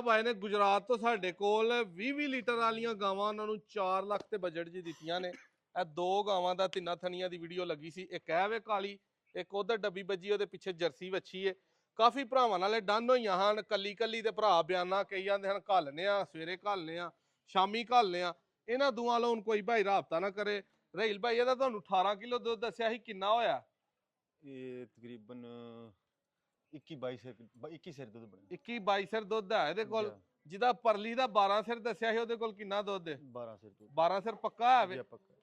ਸਾਹਿਬ ਆਏ ਨੇ ਗੁਜਰਾਤ ਤੋਂ ਸਾਡੇ ਕੋਲ 20 ਲੀਟਰ ਵਾਲੀਆਂ ਗਾਵਾਂ ਉਹਨਾਂ ਨੂੰ 4 ਲੱਖ ਤੇ ਬਜਟ 'ਚ ਦਿੱਤੀਆਂ ਨੇ। ਇਹ 2 ਗਾਵਾਂ ਦਾ ਤਿੰਨਾਂ ਥਣੀਆਂ ਦੀ ਵੀਡੀਓ ਲੱਗੀ ਸੀ। ਇੱਕ ਇਹ ਵੇ ਕਾਲੀ, ਇੱਕ ਉਧਰ ਡੱਬੀ ਵੱਜੀ, ਉਹਦੇ ਪਿੱਛੇ ਜਰਸੀ ਵੱਛੀ ਏ। ਕਾਫੀ ਭਰਾਵਾਂ ਨਾਲੇ ਡਨ ਹੋਈਆਂ ਹਨ। ਕੱਲੀ ਕੱਲੀ ਦੇ ਭਰਾ ਬਿਆਨਾ ਕਈ ਜਾਂਦੇ ਹਨ ਘੱਲਨੇ ਆ, ਸਵੇਰੇ ਘੱਲਨੇ ਆ, ਸ਼ਾਮੀ ਘੱਲਨੇ ਆ। ਇਹਨਾਂ ਦੋਵਾਂ ਨਾਲ ਹੁਣ ਕੋਈ ਭਾਈ ਰਾਬਤਾ ਨਾ ਕਰੇ। ਰਹੀਲ ਭਾਈ ਇਹਦਾ ਤੁਹਾਨੂੰ 18 ਕਿਲੋ ਦੁੱਧ ਦੱਸਿਆ ਸੀ, ਕਿੰਨਾ ਹੋਇਆ? ਇਹ ਤਕਰੀਬਨ 21 22 ਸਿਰ ਦੁੱਧ ਬਣਿਆ। 21 22 ਸਿਰ ਦੁੱਧ ਹੈ ਇਹਦੇ ਕੋਲ। ਜਿਹਦਾ ਪਰਲੀ ਦਾ 12 ਸਿਰ ਦੱਸਿਆ ਸੀ ਉਹਦੇ ਕੋਲ ਕਿੰਨਾ ਦੁੱਧ ਹੈ? 12 ਸਿਰ ਦੁੱਧ। 12 ਸਿਰ ਪੱਕਾ ਹੈ ਵੇ।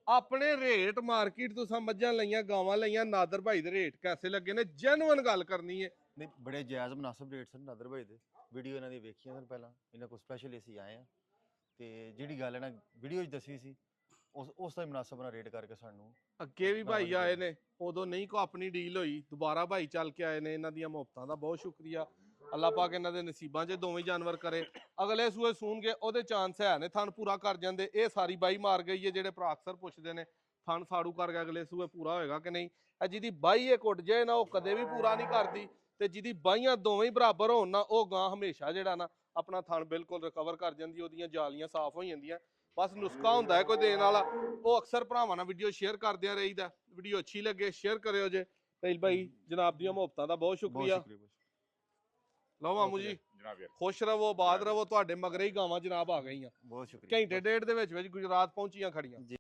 ਆਪਣੇ ਰੇਟ ਮਾਰਕੀਟ ਤੋਂ ਸਮਝਾਂ ਲਈਆਂ ਗਾਵਾਂ ਲਈਆਂ, ਨਾਦਰ ਭਾਈ ਦੇ ਰੇਟ ਕੈਸੇ ਲੱਗੇ ਨੇ? ਜੈਨੂਇਨ ਗੱਲ ਕਰਨੀ ਹੈ। ਨਹੀਂ ਬੜੇ ਜਾਇਜ਼ ਮੁਨਾਸਬ ਰੇਟ ਸਨ ਨਾਦਰ ਭਾਈ ਦੇ। ਵੀਡੀਓ ਇਹਨਾਂ ਦੀ ਵੇਖੀਆਂ ਸਨ ਪਹਿਲਾਂ, ਇਹਨਾਂ ਕੋਲ ਸਪੈਸ਼ਲ ਅਸੀਂ ਆਏ ਆ ਤੇ ਜਿਹੜੀ ਗੱਲ ਇਹਨਾਂ ਵੀਡੀਓ 'ਚ ਦੱਸੀ ਸੀ ਉਸ ਦਾ ਮੁਨਾਸਬ ਨਾਲ ਰੇਟ ਕਰਕੇ ਸਾਨੂੰ ਅੱਗੇ ਵੀ ਭਾਈ ਆਏ ਨੇ, ਉਦੋਂ ਨਹੀਂ ਕੋ ਆਪਣੀ ਡੀਲ ਹੋਈ, ਦੁਬਾਰਾ ਭਾਈ ਚੱਲ ਕੇ ਆਏ ਨੇ। ਇਹਨਾਂ ਦੀਆਂ ਮੁਹੱਬਤਾਂ ਦਾ ਬਹੁਤ ਸ਼ੁਕਰੀਆ। ਅੱਲਾਹ ਪਾਕ ਇਹਨਾਂ ਦੇ ਨਸੀਬਾਂ 'ਚ ਦੋਵੇਂ ਜਾਨਵਰ ਕਰੇ। ਅਗਲੇ ਸੂਏ ਸੂਣਗੇ ਉਹਦੇ ਚਾਂਸ ਹੈ ਨੇ ਥਣ ਪੂਰਾ ਕਰ ਜਾਂਦੇ। ਇਹ ਸਾਰੀ ਬਾਈ ਮਾਰ ਗਈ ਹੈ ਜਿਹੜੇ ਭਰਾ ਅਕਸਰ ਪੁੱਛਦੇ ਨੇ ਥਣ ਸਾੜੂ ਕਰਕੇ ਅਗਲੇ ਸੂਏ ਪੂਰਾ ਹੋਏਗਾ ਕਿ ਨਹੀਂ। ਇਹ ਜਿਹਦੀ ਬਾਈ ਇਹ ਕੁੱਟ ਜਾਏ ਨਾ ਉਹ ਕਦੇ ਵੀ ਪੂਰਾ ਨਹੀਂ ਕਰਦੀ, ਤੇ ਜਿਹਦੀ ਬਾਈਆਂ ਦੋਵੇਂ ਹੀ ਬਰਾਬਰ ਹੋਣ ਨਾ ਉਹ ਗਾਂ ਹਮੇਸ਼ਾ ਜਿਹੜਾ ਨਾ ਆਪਣਾ ਥਣ ਬਿਲਕੁਲ ਰਿਕਵਰ ਕਰ ਜਾਂਦੀ, ਉਹਦੀਆਂ ਜਾਲੀਆਂ ਸਾਫ਼ ਹੋ ਜਾਂਦੀਆਂ। ਬਸ ਨੁਸਖਾ ਹੁੰਦਾ ਹੈ ਕੋਈ ਦੇਣ ਵਾਲਾ, ਉਹ ਅਕਸਰ ਭਰਾਵਾਂ ਨਾਲ ਵੀਡੀਓ ਸ਼ੇਅਰ ਕਰਦਿਆਂ ਰਹੀਦਾ। ਵੀਡੀਓ ਅੱਛੀ ਲੱਗੇ ਸ਼ੇਅਰ ਕਰਿਓ ਜੇ। ਰਹੀਲ ਭਾਈ ਜਨਾਬ ਦੀਆਂ ਮੁਹੱਬਤਾਂ ਦਾ ਬਹੁਤ ਸ਼ੁਕਰੀਆ। ਲਓ ਮਾਮੂ ਜੀ ਖੁਸ਼ ਰਵੋ, ਆਬਾਦ ਰਵੋ। ਤੁਹਾਡੇ ਮਗਰੇ ਹੀ ਗਾਵਾਂ ਜਨਾਬ ਆ ਗਈਆਂ, ਬਹੁਤ ਸ਼ੁਕਰੀਆ। ਘੰਟੇ ਡੇਢ ਦੇ ਵਿੱਚ ਗੁਜਰਾਤ ਪਹੁੰਚੀਆਂ ਖੜੀਆਂ।